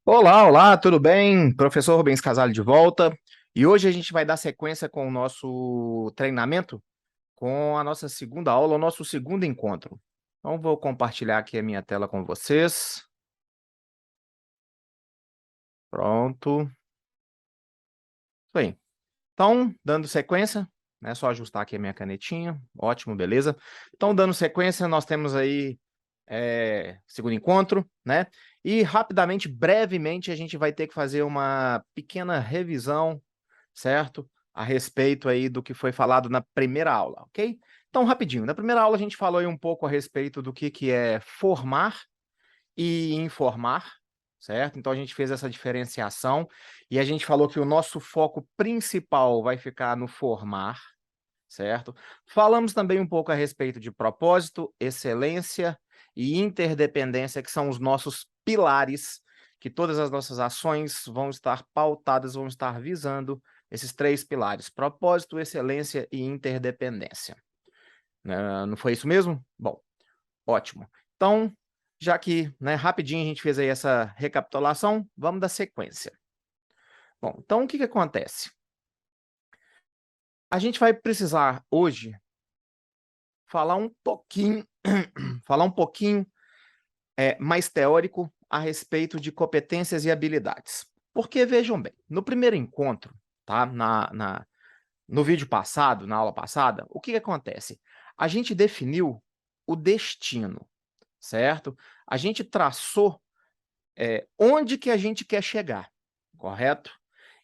Olá, olá, tudo bem? Professor Rubens Casale de volta. E hoje a gente vai dar sequência com o nosso treinamento, com a nossa segunda aula, o nosso segundo encontro. Então, vou compartilhar aqui a minha tela com vocês. Pronto. Isso aí. Então, dando sequência, né? Só ajustar aqui a minha canetinha. Ótimo, beleza? Então, dando sequência, nós temos aí segundo encontro, né? E rapidamente, brevemente, a gente vai ter que fazer uma pequena revisão, certo? A respeito aí do que foi falado na primeira aula, ok? Então, rapidinho, na primeira aula a gente falou aí um pouco a respeito do que é formar e informar, certo? Então, a gente fez essa diferenciação e a gente falou que o nosso foco principal vai ficar no formar, certo? Falamos também um pouco a respeito de propósito, excelência e interdependência, que são os nossos pilares, que todas as nossas ações vão estar pautadas, vão estar visando esses três pilares: propósito, excelência e interdependência. Não foi isso mesmo? Bom, ótimo. Então, já que, né, rapidinho a gente fez aí essa recapitulação, vamos dar sequência. Bom, então o que acontece? A gente vai precisar hoje falar um pouquinho, falar um pouquinho mais teórico a respeito de competências e habilidades. Porque, vejam bem, no primeiro encontro, tá? No vídeo passado, na aula passada, o que acontece? A gente definiu o destino, certo? A gente traçou onde que a gente quer chegar, correto?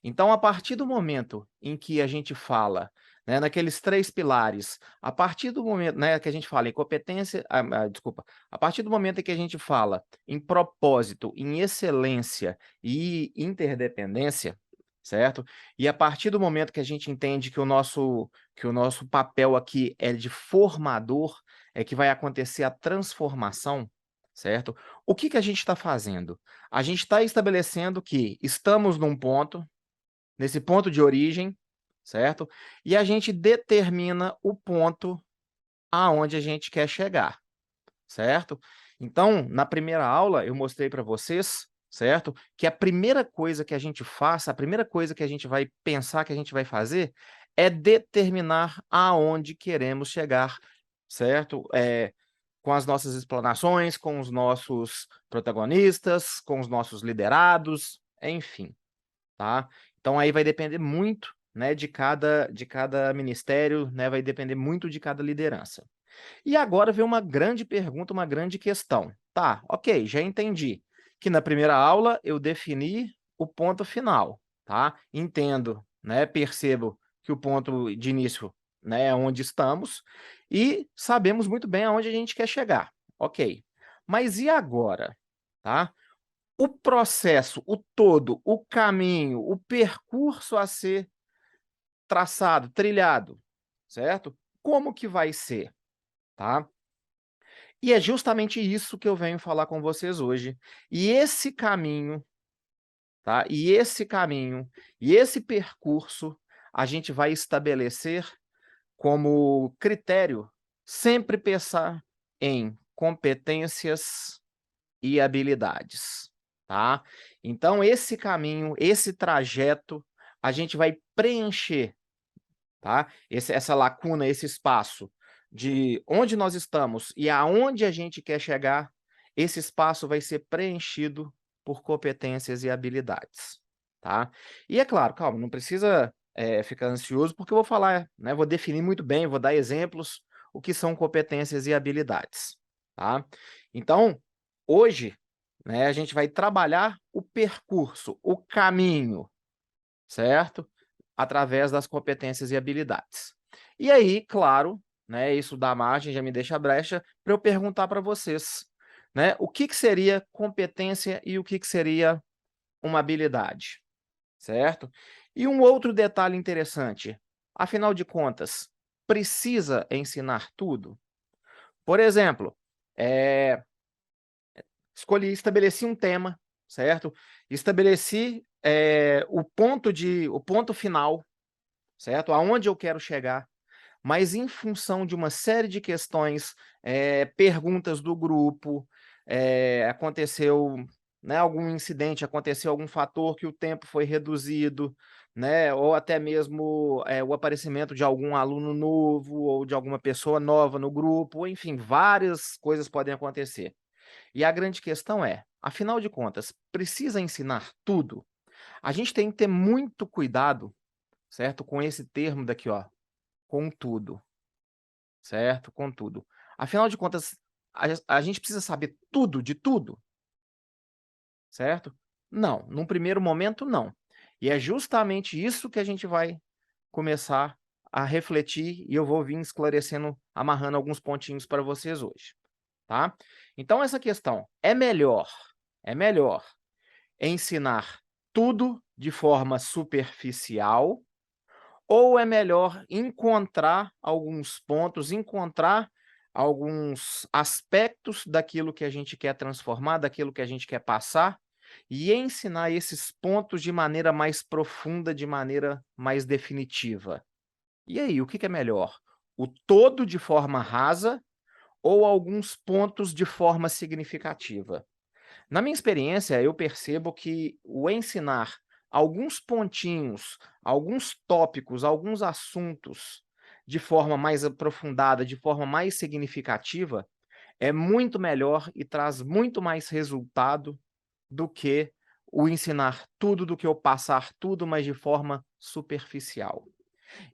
Então, a partir do momento em que a gente fala, né, naqueles três pilares, a partir do momento, né, que a gente fala em competência, desculpa, a partir do momento em que a gente fala em propósito, em excelência e interdependência, certo? E a partir do momento que a gente entende que o nosso papel aqui é de formador, é que vai acontecer a transformação, certo? O que a gente está fazendo? A gente está estabelecendo que estamos num ponto, nesse ponto de origem, certo? E a gente determina o ponto aonde a gente quer chegar, certo? Então, na primeira aula, eu mostrei para vocês, certo? Que a primeira coisa que a gente faça, a primeira coisa que a gente vai pensar que a gente vai fazer é determinar aonde queremos chegar, certo? Com as nossas explanações, com os nossos protagonistas, com os nossos liderados, enfim, tá? Então aí vai depender muito, né, de cada ministério, né, vai depender muito de cada liderança. E agora vem uma grande pergunta, uma grande questão. Tá, ok, já entendi que na primeira aula eu defini o ponto final, tá? Entendo, né, percebo que o ponto de início, né, é onde estamos e sabemos muito bem aonde a gente quer chegar, ok. Mas e agora, tá? O processo, o todo, o caminho, o percurso a ser traçado, trilhado, certo? Como que vai ser, tá? E é justamente isso que eu venho falar com vocês hoje. E esse caminho, tá? E esse percurso, a gente vai estabelecer como critério sempre pensar em competências e habilidades, tá? Então, esse caminho, esse trajeto, a gente vai preencher, tá? Essa lacuna, esse espaço de onde nós estamos e aonde a gente quer chegar, esse espaço vai ser preenchido por competências e habilidades, tá? E é claro, calma, não precisa ficar ansioso, porque eu vou falar, né? Vou definir muito bem, vou dar exemplos o que são competências e habilidades, tá? Então, hoje, né, a gente vai trabalhar o percurso, o caminho, certo? Através das competências e habilidades. E aí, claro, né, isso dá margem, já me deixa brecha para eu perguntar para vocês, né, o que seria competência e o que seria uma habilidade, certo? E um outro detalhe interessante, afinal de contas, precisa ensinar tudo? Por exemplo, estabeleci um tema, certo? Estabeleci o ponto final, certo? Aonde eu quero chegar, mas em função de uma série de questões, perguntas do grupo, aconteceu, né, algum incidente, aconteceu algum fator que o tempo foi reduzido, né, ou até mesmo, o aparecimento de algum aluno novo ou de alguma pessoa nova no grupo, enfim, várias coisas podem acontecer. E a grande questão é, afinal de contas, precisa ensinar tudo? A gente tem que ter muito cuidado, certo, com esse termo daqui, ó, com tudo, certo? Com tudo. Afinal de contas, a gente precisa saber tudo de tudo, certo? Não, num primeiro momento não. E é justamente isso que a gente vai começar a refletir e eu vou vir esclarecendo, amarrando alguns pontinhos para vocês hoje, tá? Então essa questão, é melhor ensinar tudo de forma superficial ou é melhor encontrar alguns pontos, encontrar alguns aspectos daquilo que a gente quer transformar, daquilo que a gente quer passar, e ensinar esses pontos de maneira mais profunda, de maneira mais definitiva? E aí, o que que é melhor? O todo de forma rasa ou alguns pontos de forma significativa? Na minha experiência, eu percebo que o ensinar alguns pontinhos, alguns tópicos, alguns assuntos de forma mais aprofundada, de forma mais significativa, é muito melhor e traz muito mais resultado do que o ensinar tudo, do que o passar tudo, mas de forma superficial.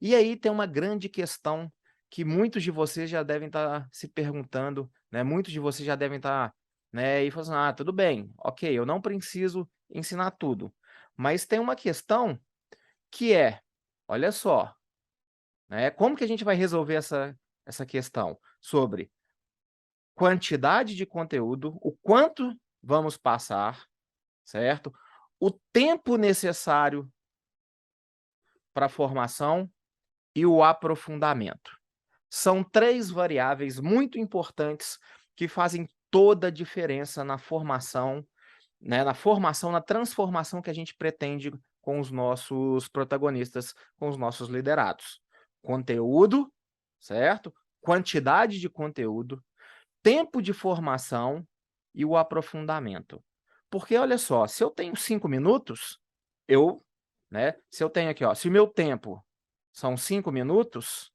E aí tem uma grande questão que muitos de vocês já devem estar se perguntando, né, muitos de vocês já devem estar, né, e falando assim: "Ah, tudo bem, ok, eu não preciso ensinar tudo". Mas tem uma questão que é, olha só, né, como que a gente vai resolver essa questão? Sobre quantidade de conteúdo, o quanto vamos passar, certo? O tempo necessário para a formação e o aprofundamento. São 3 variáveis muito importantes que fazem toda a diferença na formação, né, na transformação que a gente pretende com os nossos protagonistas, com os nossos liderados. Conteúdo, certo? Quantidade de conteúdo, tempo de formação e o aprofundamento. Porque olha só, se eu tenho 5 minutos, eu, né, se eu tenho aqui, ó, se o meu tempo são 5 minutos,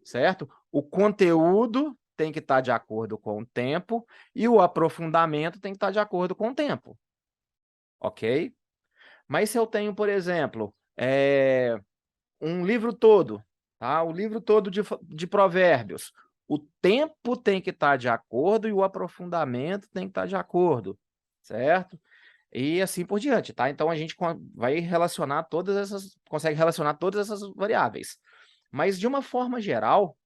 certo? O conteúdo tem que estar de acordo com o tempo e o aprofundamento tem que estar de acordo com o tempo, ok? Mas se eu tenho, por exemplo, um livro todo, tá? O livro todo de provérbios, o tempo tem que estar de acordo e o aprofundamento tem que estar de acordo, certo? E assim por diante, tá? Então a gente vai relacionar consegue relacionar todas essas variáveis. Mas de uma forma geral,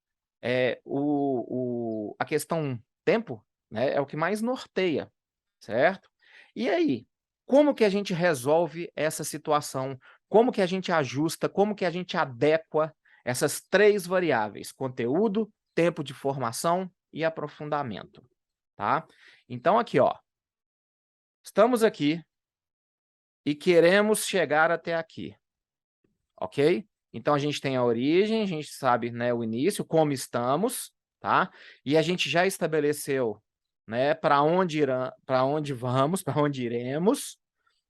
a questão tempo, né, é o que mais norteia, certo? E aí, como que a gente resolve essa situação? Como que a gente ajusta, como que a gente adequa essas 3 variáveis: conteúdo, tempo de formação e aprofundamento, tá? Então aqui, ó, estamos aqui e queremos chegar até aqui, ok? Então a gente tem a origem, a gente sabe, né, o início, como estamos, tá? E a gente já estabeleceu, né, para onde vamos, para onde iremos,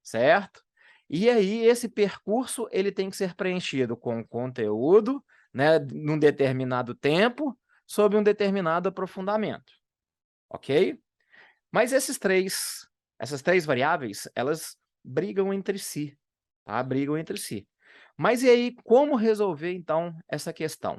certo? E aí esse percurso ele tem que ser preenchido com conteúdo, né, num determinado tempo, sob um determinado aprofundamento, ok? Mas essas três variáveis, elas brigam entre si, tá? Brigam entre si. Mas e aí, como resolver então essa questão?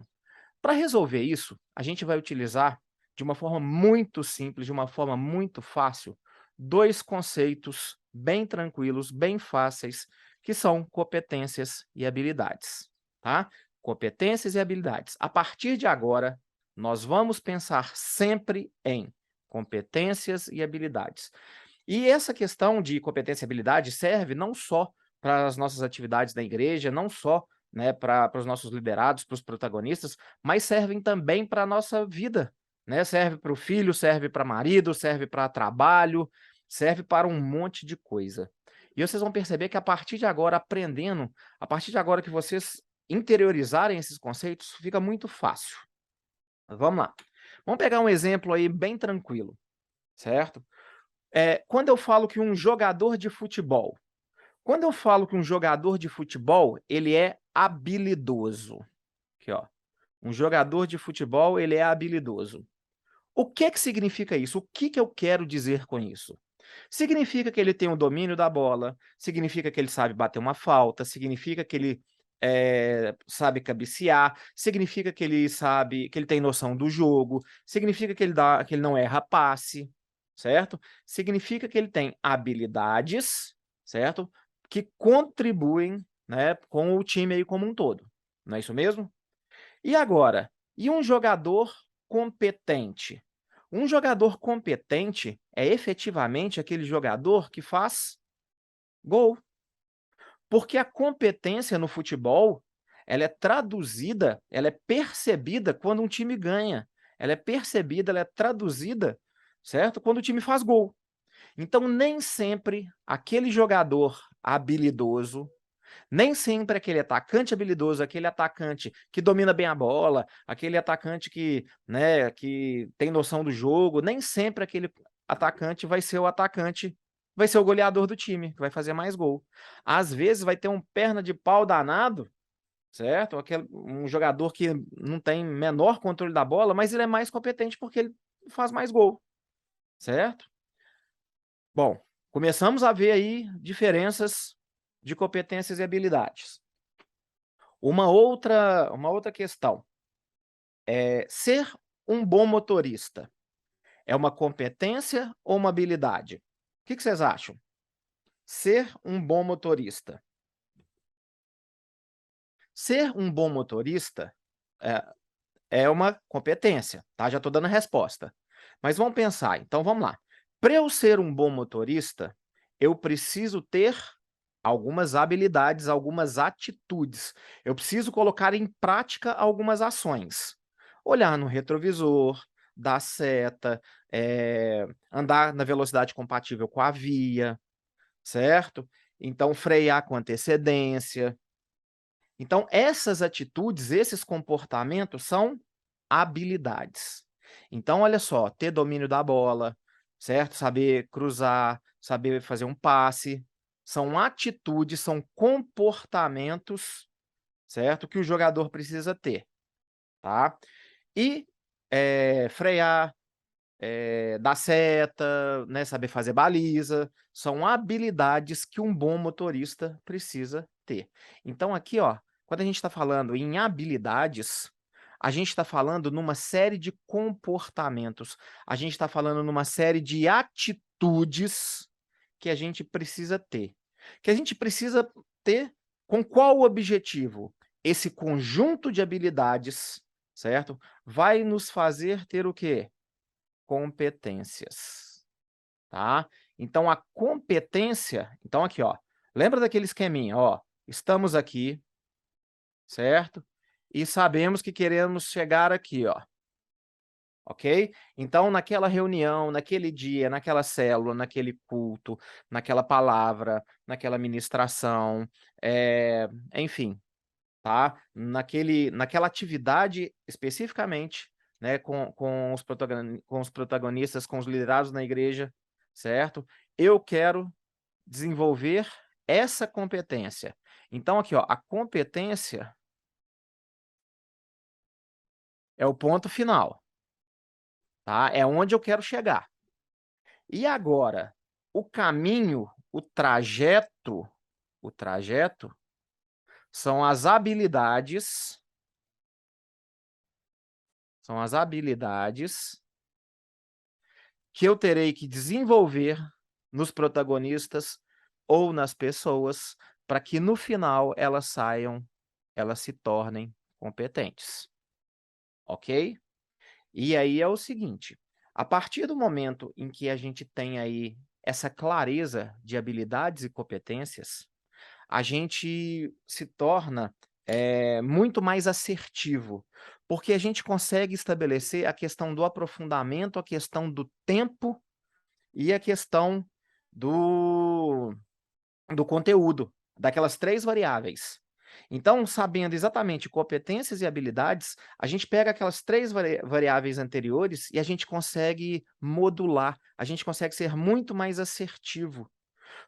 Para resolver isso, a gente vai utilizar de uma forma muito simples, de uma forma muito fácil, 2 conceitos bem tranquilos, bem fáceis, que são competências e habilidades, tá? Competências e habilidades. A partir de agora, nós vamos pensar sempre em competências e habilidades. E essa questão de competência e habilidade serve não só para as nossas atividades da igreja, não só, né, para os nossos liderados, para os protagonistas, mas servem também para a nossa vida, né? Serve para o filho, serve para marido, serve para trabalho, serve para um monte de coisa. E vocês vão perceber que a partir de agora, aprendendo, a partir de agora que vocês interiorizarem esses conceitos, fica muito fácil. Vamos lá. Vamos pegar um exemplo aí bem tranquilo, certo? Quando eu falo que um jogador de futebol, quando eu falo que um jogador de futebol, ele é habilidoso. Aqui, ó. Um jogador de futebol, ele é habilidoso. O que que significa isso? O que que eu quero dizer com isso? Significa que ele tem o domínio da bola, significa que ele sabe bater uma falta, significa que ele sabe cabecear, significa que ele sabe, que ele tem noção do jogo, significa que ele não erra passe, certo? Significa que ele tem habilidades, certo? Que contribuem, né, com o time aí como um todo. Não é isso mesmo? E agora, e um jogador competente? Um jogador competente é efetivamente aquele jogador que faz gol. Porque a competência no futebol, ela é traduzida, ela é percebida quando um time ganha. Ela é percebida, ela é traduzida, certo? Quando o time faz gol. Então, nem sempre aquele jogador habilidoso, nem sempre aquele atacante habilidoso, aquele atacante que domina bem a bola, aquele atacante que, né, que tem noção do jogo, nem sempre aquele atacante vai ser o goleador do time, que vai fazer mais gol. Às vezes vai ter um perna de pau danado, certo? Um jogador que não tem menor controle da bola, mas ele é mais competente porque ele faz mais gol, certo? Bom, começamos a ver aí diferenças de competências e habilidades. Uma outra questão é ser um bom motorista é uma competência ou uma habilidade? O que vocês acham? Ser um bom motorista. Ser um bom motorista é uma competência, tá? Já estou dando a resposta. Mas vamos pensar, então vamos lá. Para eu ser um bom motorista, eu preciso ter algumas habilidades, algumas atitudes. Eu preciso colocar em prática algumas ações. Olhar no retrovisor, dar seta, andar na velocidade compatível com a via, certo? Então, frear com antecedência. Então, essas atitudes, esses comportamentos são habilidades. Então, olha só, ter domínio da bola, certo? Saber cruzar, saber fazer um passe, são atitudes, são comportamentos, certo? Que o jogador precisa ter, tá? E frear, dar seta, né? Saber fazer baliza, são habilidades que um bom motorista precisa ter. Então, aqui, ó, quando a gente está falando em habilidades, a gente está falando numa série de comportamentos, a gente está falando numa série de atitudes que a gente precisa ter. Que a gente precisa ter com qual objetivo? Esse conjunto de habilidades, certo? Vai nos fazer ter o quê? Competências, tá? Então a competência, então aqui, ó, lembra daquele esqueminha, ó, estamos aqui, certo? E sabemos que queremos chegar aqui, ó. Ok? Então, naquela reunião, naquele dia, naquela célula, naquele culto, naquela palavra, naquela ministração, enfim, tá? Naquela atividade especificamente, né, com os protagonistas, com os liderados na igreja, certo? Eu quero desenvolver essa competência. Então, aqui, ó, a competência é o ponto final, tá? É onde eu quero chegar. E agora, o caminho, o trajeto são as habilidades, que eu terei que desenvolver nos protagonistas ou nas pessoas para que no final elas se tornem competentes, ok? E aí é o seguinte, a partir do momento em que a gente tem aí essa clareza de habilidades e competências, a gente se torna muito mais assertivo, porque a gente consegue estabelecer a questão do aprofundamento, a questão do tempo e a questão do conteúdo, daquelas 3 variáveis. Então, sabendo exatamente competências e habilidades, a gente pega aquelas 3 variáveis anteriores e a gente consegue modular, a gente consegue ser muito mais assertivo.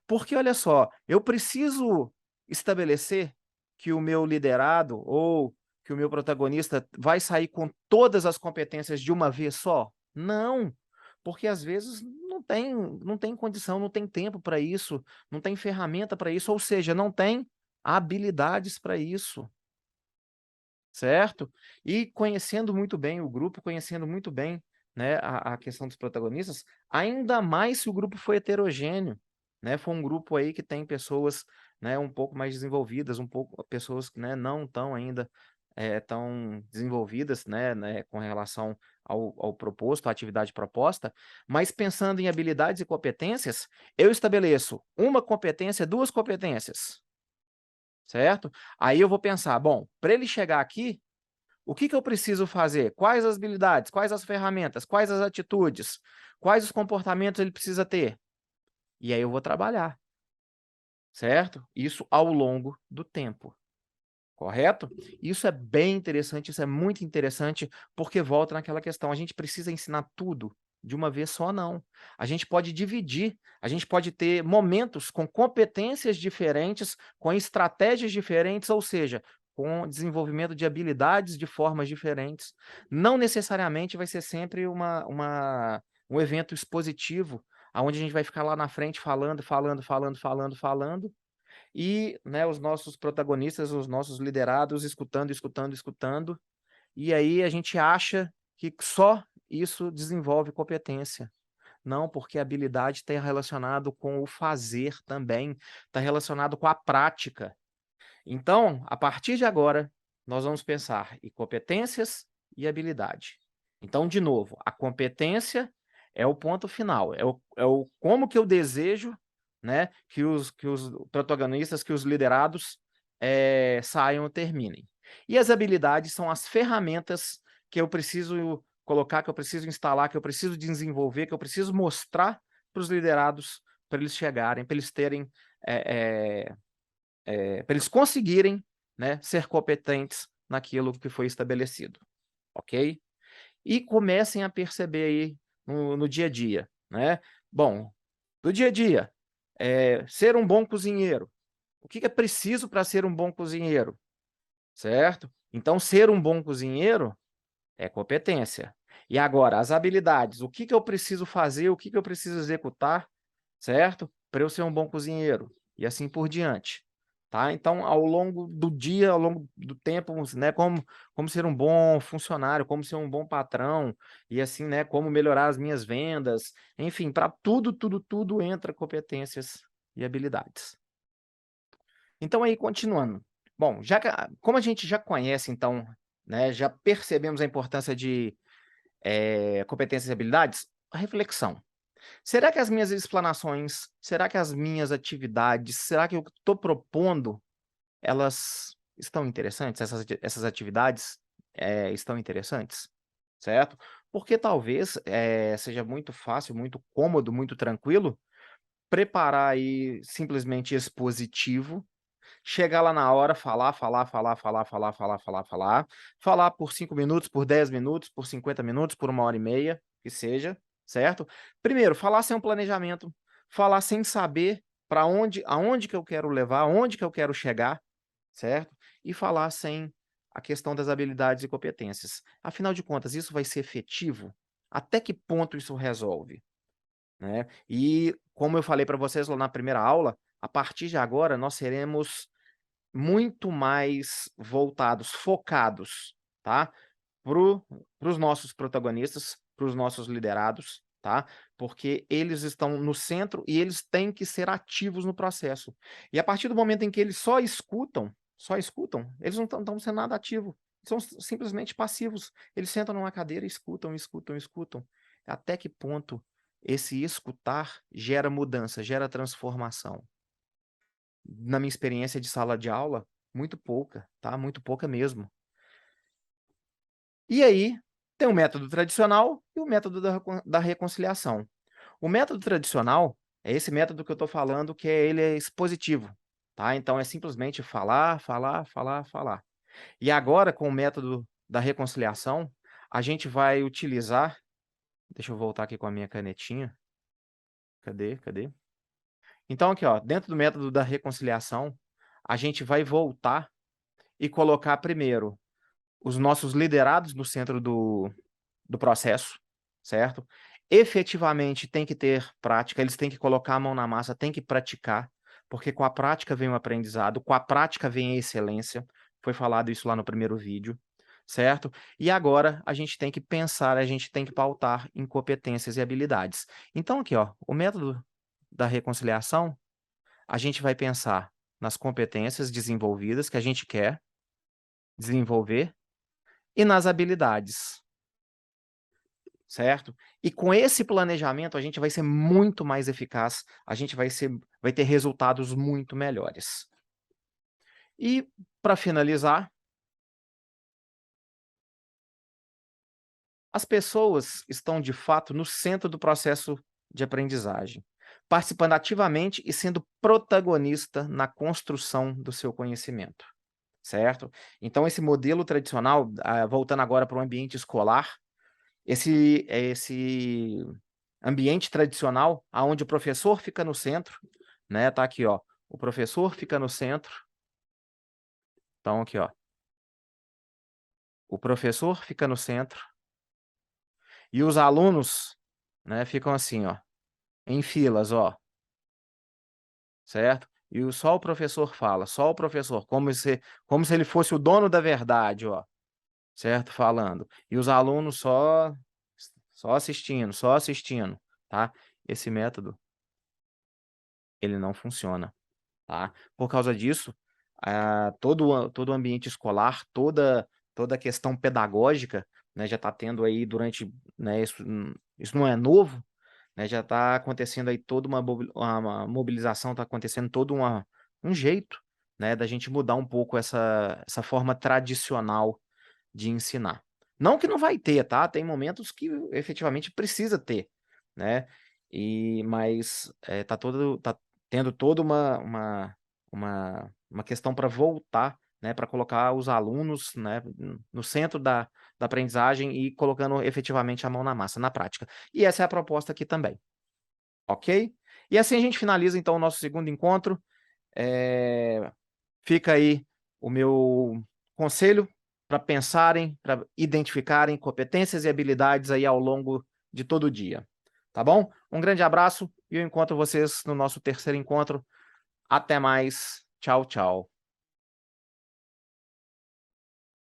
Porque olha só, eu preciso estabelecer que o meu liderado ou que o meu protagonista vai sair com todas as competências de uma vez só? Não, porque às vezes não tem condição, não tem tempo para isso, não tem ferramenta para isso, ou seja, não tem habilidades para isso, certo? E conhecendo muito bem o grupo, conhecendo muito bem, né, a questão dos protagonistas, ainda mais se o grupo foi heterogêneo, né, foi um grupo aí que tem pessoas, né, um pouco mais desenvolvidas, um pouco pessoas que, né, não tão ainda, tão desenvolvidas, né, com relação ao proposto, à atividade proposta, mas pensando em habilidades e competências, eu estabeleço uma competência, 2 competências, certo? Aí eu vou pensar, bom, para ele chegar aqui, o que que eu preciso fazer? Quais as habilidades? Quais as ferramentas? Quais as atitudes? Quais os comportamentos ele precisa ter? E aí eu vou trabalhar, certo? Isso ao longo do tempo, correto? Isso é bem interessante, isso é muito interessante, porque volta naquela questão, a gente precisa ensinar tudo de uma vez só, não. A gente pode dividir, a gente pode ter momentos com competências diferentes, com estratégias diferentes, ou seja, com desenvolvimento de habilidades de formas diferentes. Não necessariamente vai ser sempre um evento expositivo, aonde a gente vai ficar lá na frente falando, falando, falando, falando, falando, e, né, os nossos protagonistas, os nossos liderados escutando, escutando, escutando, e aí a gente acha que só isso desenvolve competência. Não, porque a habilidade está relacionado com o fazer também, está relacionado com a prática. Então, a partir de agora, nós vamos pensar em competências e habilidade. Então, de novo, a competência é o ponto final, é o como que eu desejo, né, que os protagonistas, que os liderados, saiam, terminem. E as habilidades são as ferramentas que eu preciso colocar, que eu preciso instalar, que eu preciso desenvolver, que eu preciso mostrar para os liderados, para eles chegarem, para eles terem, para eles conseguirem, né, ser competentes naquilo que foi estabelecido, ok? E comecem a perceber aí no dia a dia, né? Bom, do dia a dia, ser um bom cozinheiro. O que é preciso para ser um bom cozinheiro, certo? Então, ser um bom cozinheiro é competência. E agora, as habilidades, o que eu preciso fazer, o que eu preciso executar, certo? Para eu ser um bom cozinheiro, e assim por diante, tá? Então, ao longo do dia, ao longo do tempo, né, como ser um bom funcionário, como ser um bom patrão, e assim, né, como melhorar as minhas vendas, enfim, para tudo, tudo, tudo entra competências e habilidades. Então aí, continuando. Bom, já que como a gente já conhece então, né, já percebemos a importância de, competências e habilidades, a reflexão. Será que as minhas explanações, será que as minhas atividades, será que eu estou propondo, elas estão interessantes? Essas atividades, estão interessantes? Certo? Porque talvez, seja muito fácil, muito cômodo, muito tranquilo, preparar aí simplesmente expositivo, chegar lá na hora, falar, falar, falar, falar, falar, falar, falar, falar, falar por 5 minutos, por 10 minutos, por 50 minutos, por 1h30, que seja, certo? Primeiro, falar sem um planejamento, falar sem saber para onde aonde que eu quero levar, aonde que eu quero chegar, certo? E falar sem a questão das habilidades e competências. Afinal de contas, isso vai ser efetivo? Até que ponto isso resolve, né? E como eu falei para vocês lá na primeira aula, a partir de agora nós seremos muito mais voltados, focados, tá, para os nossos protagonistas, para os nossos liderados, tá, porque eles estão no centro e eles têm que ser ativos no processo. E a partir do momento em que eles só escutam, eles não estão sendo nada ativo, são simplesmente passivos. Eles sentam numa cadeira e escutam, escutam, escutam. Até que ponto esse escutar gera mudança, gera transformação? Na minha experiência de sala de aula, muito pouca, tá? Muito pouca mesmo. E aí, tem o método tradicional e o método da reconciliação. O método tradicional é esse método que eu estou falando, que ele é expositivo. tá? Então é simplesmente falar, falar, falar, falar. E agora, com o método da reconciliação, a gente vai utilizar, deixa eu voltar aqui com a minha canetinha. Cadê? Então aqui, ó, dentro do método da reconciliação, a gente vai voltar e colocar primeiro os nossos liderados no centro do processo, certo? Efetivamente tem que ter prática, eles têm que colocar a mão na massa, tem que praticar, porque com a prática vem o aprendizado, com a prática vem a excelência. Foi falado isso lá no primeiro vídeo, certo? E agora a gente tem que pensar, a gente tem que pautar em competências e habilidades. Então aqui, ó, o método da reconciliação, a gente vai pensar nas competências desenvolvidas que a gente quer desenvolver e nas habilidades, certo? E com esse planejamento a gente vai ser muito mais eficaz, a gente vai ter resultados muito melhores. E para finalizar, as pessoas estão de fato no centro do processo de aprendizagem, participando ativamente e sendo protagonista na construção do seu conhecimento, certo? Então esse modelo tradicional, voltando agora para o ambiente escolar, esse ambiente tradicional, aonde o professor fica no centro, né? Tá aqui, ó. O professor fica no centro. Então, aqui, ó. O professor fica no centro e os alunos, né, ficam assim, ó, em filas, ó. Certo? E só o professor fala, só o professor, como se ele fosse o dono da verdade, ó. Certo? Falando. E os alunos só assistindo, tá? Esse método, ele não funciona. Tá? Por causa disso, todo o ambiente escolar, toda a questão pedagógica, né, já está tendo aí durante, né, isso não é novo, né, já está acontecendo aí toda uma mobilização, está acontecendo todo um jeito, né, da gente mudar um pouco essa forma tradicional de ensinar. Não que não vai ter, tá? Tem momentos que efetivamente precisa ter, né? Mas tá tendo toda uma questão para voltar, né? Para colocar os alunos, né? No centro da aprendizagem e colocando efetivamente a mão na massa, na prática. E essa é a proposta aqui também, ok? E assim a gente finaliza então o nosso segundo encontro. Fica aí o meu conselho para pensarem, para identificarem competências e habilidades aí ao longo de todo o dia. Tá bom? Um grande abraço e eu encontro vocês no nosso terceiro encontro. Até mais. Tchau, tchau.